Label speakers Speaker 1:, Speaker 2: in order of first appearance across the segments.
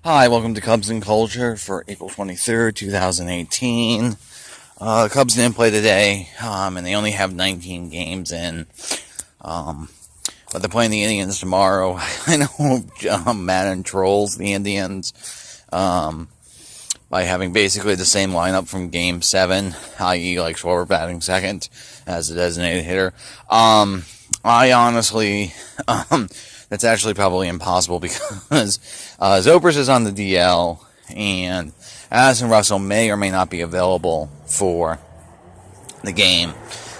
Speaker 1: Hi, welcome to Cubs and Culture for April 23rd, 2018. Cubs didn't play today, and they only have 19 games in. But they're playing the Indians tomorrow. I know Madden trolls the Indians by having basically the same lineup from Game 7, i.e. like Schwarber batting second as a designated hitter. I honestly, that's actually probably impossible because Zobrist is on the DL, and Addison Russell may or may not be available for the game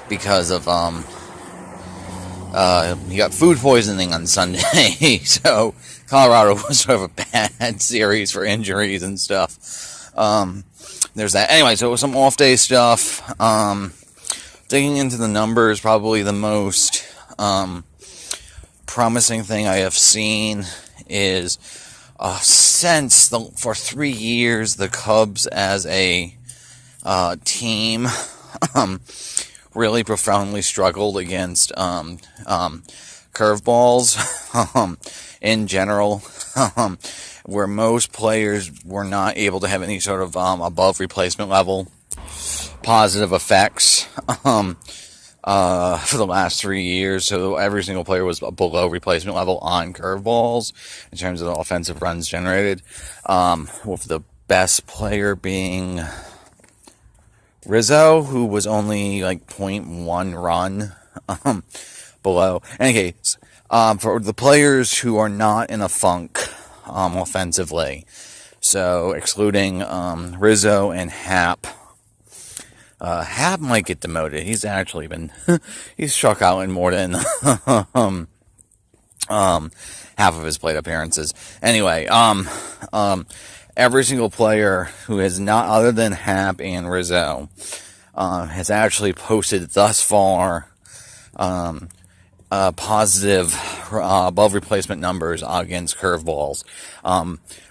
Speaker 1: because of he got food poisoning on Sunday. So Colorado was sort of a bad series for injuries and stuff. There's that. Anyway, so some off day stuff. Digging into the numbers, probably the most promising thing I have seen is for 3 years the Cubs as a team really profoundly struggled against curveballs in general, where most players were not able to have any sort of above replacement level positive effects for the last 3 years. So every single player was below replacement level on curveballs in terms of the offensive runs generated, with the best player being Rizzo, who was only like 0.1 run below. In any case, for the players who are not in a funk offensively, so excluding Rizzo and Happ. Happ might get demoted. He's actually been he's struck out in more than half of his plate appearances. Anyway, every single player who is not other than Happ and Rizzo has actually posted thus far positive above replacement numbers against curveballs.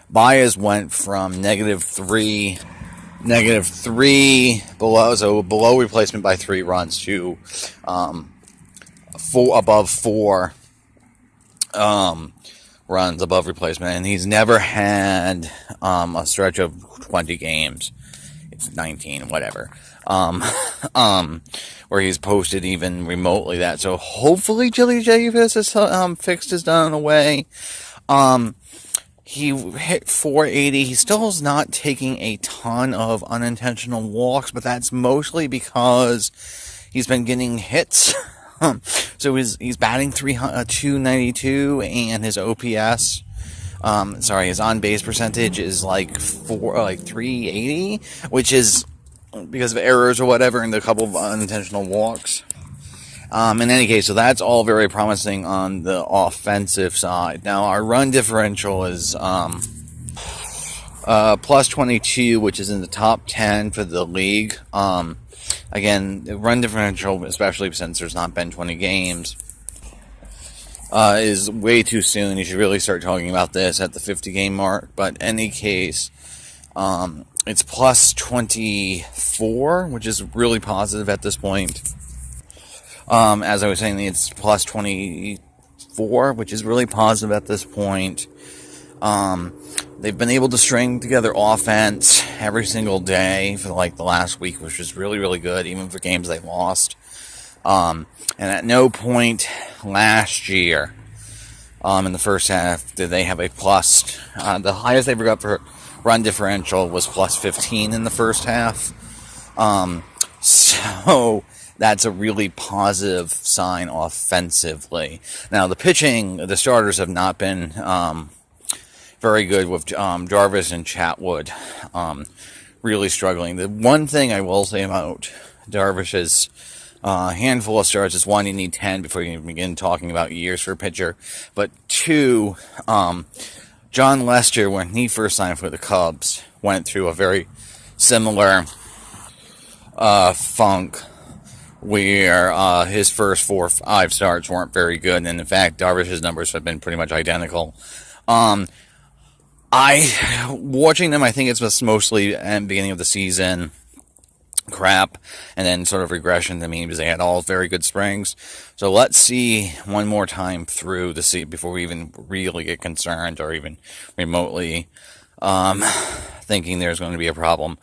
Speaker 1: Baez went from -3 below replacement by 3 runs to above 4 runs above replacement, and he's never had a stretch of 20 games. It's 19, whatever. Where he's posted even remotely that. So hopefully Chili Davis is fixed, is done away. He hit 480. He still is not taking a ton of unintentional walks, but that's mostly because he's been getting hits. So he's batting 292, and his OPS, his on base percentage is like 380, which is because of errors or whatever and a couple of unintentional walks. In any case, so that's all very promising on the offensive side. Now, our run differential is plus 22, which is in the top 10 for the league. Again, the run differential, especially since there's not been 20 games, is way too soon. You should really start talking about this at the 50-game mark. But in any case, it's plus 24, which is really positive at this point. As I was saying, it's plus 24, which is really positive at this point. They've been able to string together offense every single day for like the last week, which is really, really good, even for games they lost. And at no point last year, in the first half, did they have a plus. The highest they ever got for run differential was plus 15 in the first half. So that's a really positive sign offensively. Now, the pitching, the starters have not been very good, with Jarvis and Chatwood really struggling. The one thing I will say about Darvish's handful of starts is, one, you need 10 before you can begin talking about years for a pitcher. But two, John Lester, when he first signed for the Cubs, went through a very similar funk where his first 4 or 5 starts weren't very good, and in fact, Darvish's numbers have been pretty much identical. Watching them, I think it's mostly at the beginning of the season, crap, and then sort of regression to mean because they had all very good springs. So let's see one more time through to see before we even really get concerned or even remotely thinking there's going to be a problem.